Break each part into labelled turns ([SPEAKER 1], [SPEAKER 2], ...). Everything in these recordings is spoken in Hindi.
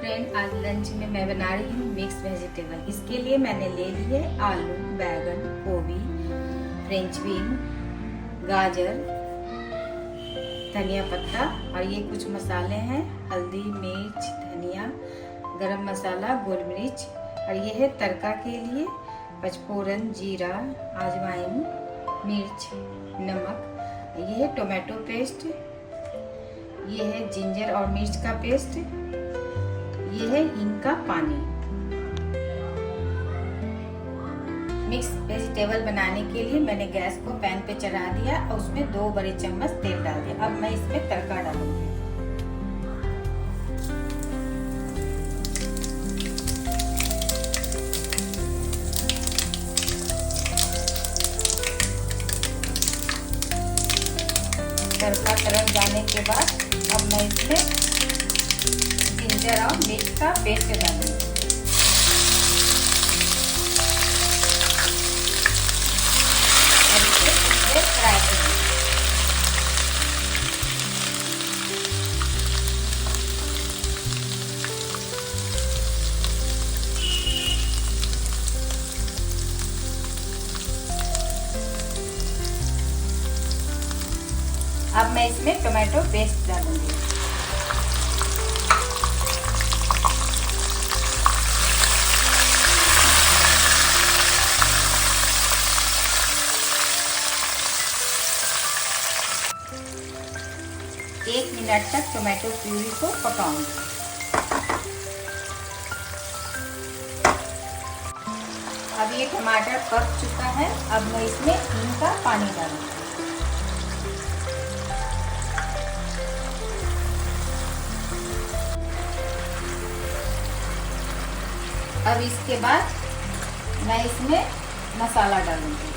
[SPEAKER 1] फ्रेंड, आज लंच में मैं बना रही हूँ मिक्स वेजिटेबल। इसके लिए मैंने ले लिए आलू, बैगन, गोभी, फ्रेंच बीन, गाजर, धनिया पत्ता और ये कुछ मसाले हैं, हल्दी, मिर्च, धनिया, गरम मसाला, गोल मिर्च। और ये है तड़का के लिए पचफोरन, जीरा, अजवाइन, मिर्च, नमक। ये है टोमेटो पेस्ट, ये है जिंजर और मिर्च का पेस्ट, ये है हींग का पानी। मिक्स वेजिटेबल बनाने के लिए मैंने गैस को पैन पे चढ़ा दिया और उसमें 2 बड़े चम्मच तेल डाल दिया। अब मैं इसमें तड़का डालूंगी। तड़का तरफ जाने के बाद अब मैं इसमें जिंजर और मिर्च का पेस्ट डालूंगी। और इसे फ्राई करूंगी। अब मैं इसमें टोमेटो पेस्ट डालूंगी। एक मिनट तक टोमेटो प्यूरी को पकाऊंगी। अब ये टमाटर पक चुका है। अब मैं इसमें हींग का पानी डालूंगी। अब इसके बाद मैं इसमें मसाला डालूंगी।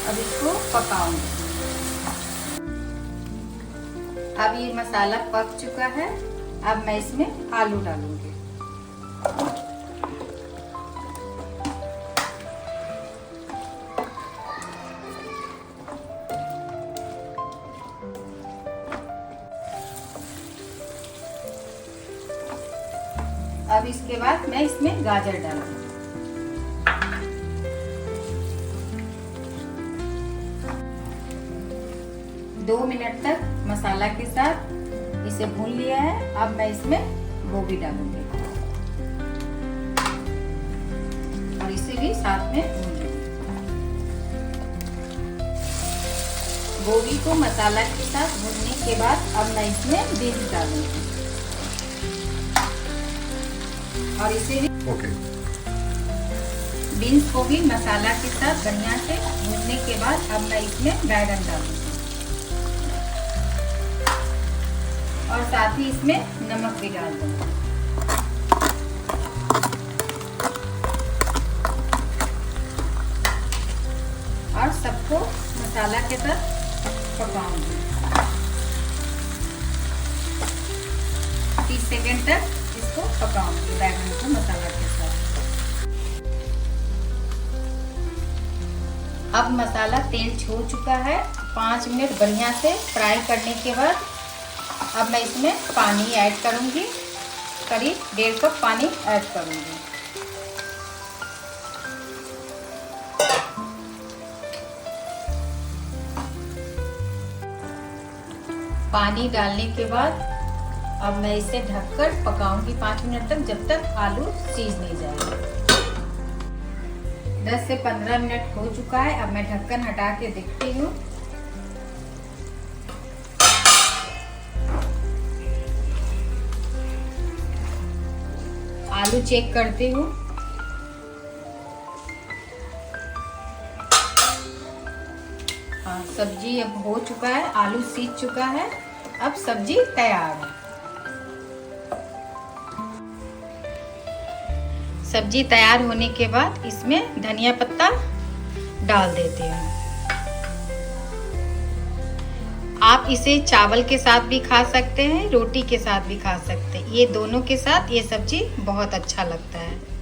[SPEAKER 1] अब इसको पकाऊंगी। अब ये मसाला पक चुका है। अब मैं इसमें आलू डालूंगी। अब इसके बाद मैं इसमें गाजर डालूंगी। दो मिनट तक मसाला के साथ इसे भून लिया है। अब मैं इसमें गोभी डालूंगी और इसे भी साथ में भून लूंगी। गोभी को मसाला के साथ भूनने के बाद अब मैं इसमें बीन्स डालूंगी और इसे भी बीन्स को भी मसाला के साथ बढ़िया से भूनने के बाद अब मैं इसमें बैगन डालूंगी और साथ ही इसमें नमक भी डाल दूंगी। और सबको मसाला के साथ पकाऊंगी। 30 सेकंड तक इसको पकाऊंगी, बैगन को मसाला के साथ। अब मसाला तेल छोड़ चुका है। 5 मिनट बढ़िया से फ्राई करने के बाद अब मैं इसमें पानी ऐड करूंगी। करीब 1.5 कप पानी ऐड करूंगी। पानी डालने के बाद अब मैं इसे ढककर पकाऊंगी 5 मिनट तक, जब तक आलू सीज नहीं जाएगा। 10 से 15 मिनट हो चुका है। अब मैं ढक्कन हटा के देखती हूँ। आलू चेक करती हूँ। हाँ, सब्जी अब हो चुका है, आलू सीज चुका है। अब सब्जी तैयार है। सब्जी तैयार होने के बाद इसमें धनिया पत्ता डाल देते हैं। आप इसे चावल के साथ भी खा सकते हैं, रोटी के साथ भी खा सकते हैं। ये दोनों के साथ ये सब्जी बहुत अच्छा लगता है।